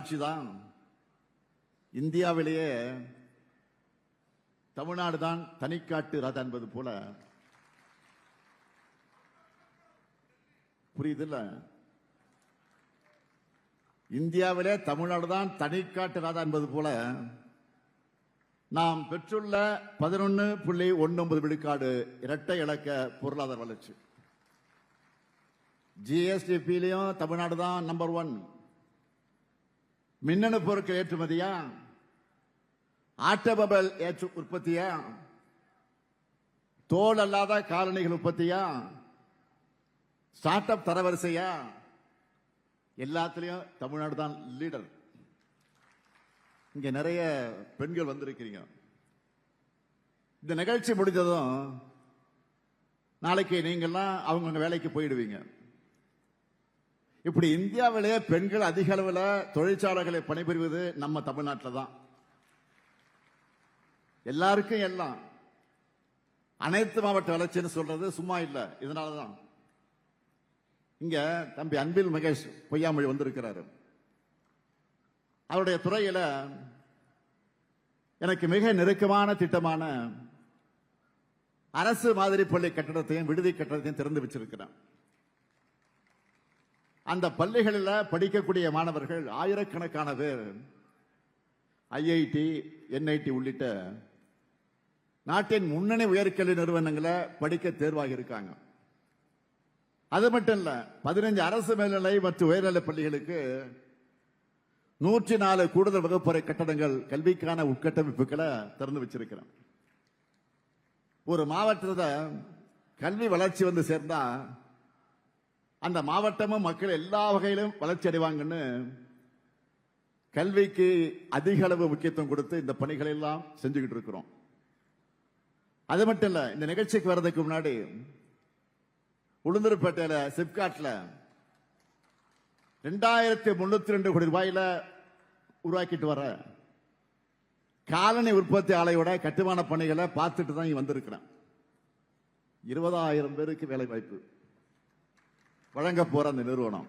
ஆட்சி தான் இந்தியாவிலேயே தமிழ்நாடு தான் தனிக்காட்டு ராஜா என்பது போல புரியுதுல்ல? இந்தியாவிலே தமிழ்நாடு தான் தனிக்காட்டு ராஜா என்பது போல நாம் பெற்றுள்ள 11.19 விழுக்காடு இரட்டை இலக்க பொருளாதார வளர்ச்சி. ஜிஎஸ்டிபியிலையும் தமிழ்நாடு தான் நம்பர் 1. மின்னணு பொருட்கள் ஏற்றுமதியா, ஆட்டோமொபைல் உற்பத்தியா, தோல் அல்லாத காலணிகள் உற்பத்தியா, ஸ்டார்ட் அப் தரவரிசையா, எல்லாத்திலையும் தமிழ்நாடு தான் லீடர். இங்க நிறைய பெண்கள் வந்திருக்கிறீங்க. இந்த நிகழ்ச்சி முடிஞ்சதும் நாளைக்கு நீங்கள்லாம் அவங்க வேலைக்கு போயிடுவீங்க. இப்படி இந்தியாவிலேயே பெண்கள் அதிக அளவில் தொழிற்சாலைகளை பணிபுரிவது நம்ம தமிழ்நாட்டில் தான். எல்லாருக்கும் எல்லாம் அனைத்து மாவட்ட வளர்ச்சின்னு சொல்றது சும்மா இல்லை. இதனாலதான் இங்க தம்பி அன்பில் மகேஷ் பொய்யாமொழி வந்திருக்கிறாரு. அவருடைய துறையில எனக்கு மிக நெருக்கமான திட்டமான அரசு மாதிரி பள்ளி கட்டடத்தையும் விடுதி கட்டடத்தையும் திறந்து வச்சிருக்கிறார். அந்த பள்ளிகளில் படிக்கக்கூடிய மாணவர்கள் ஆயிரக்கணக்கான பேர் ஐஐடி, என்ஐடி உள்ளிட்ட நாட்டின் முன்னணி உயர்கல்வி நிறுவனங்களை படிக்க தேர்வாகி இருக்காங்க. அது மட்டும் இல்ல, 15 அரசு மேல்நிலை மற்றும் உயர்நிலை பள்ளிகளுக்கு 104 கூடுதல் வகுப்பறை கட்டடங்கள் கல்விக்கான உட்கட்டமைப்புகளை திறந்து வச்சிருக்கிறோம். ஒரு மாவட்டத்தில் கல்வி வளர்ச்சி வந்து சேர்ந்தா அந்த மாவட்டமும் மக்கள் எல்லா வகையிலும் வளர்ச்சி அடைவாங்கன்னு கல்விக்கு அதிக அளவு முக்கியத்துவம் கொடுத்து இந்த பணிகளை எல்லாம் செஞ்சுக்கிட்டு இருக்கிறோம். அது மட்டும் இல்ல, இந்த நிகழ்ச்சிக்கு வர்றதுக்கு முன்னாடி உளுந்தூர்பேட்டையில சிப்காட்ல 2302 கோடி ரூபாயில உருவாக்கிட்டு வர காலனி உற்பத்தி ஆலையோட கட்டுமான பணிகளை பார்த்துட்டு தான் வந்திருக்கிறேன். 20,000 பேருக்கு வேலை வாய்ப்பு வழங்க போற அந்த நிறுவனம்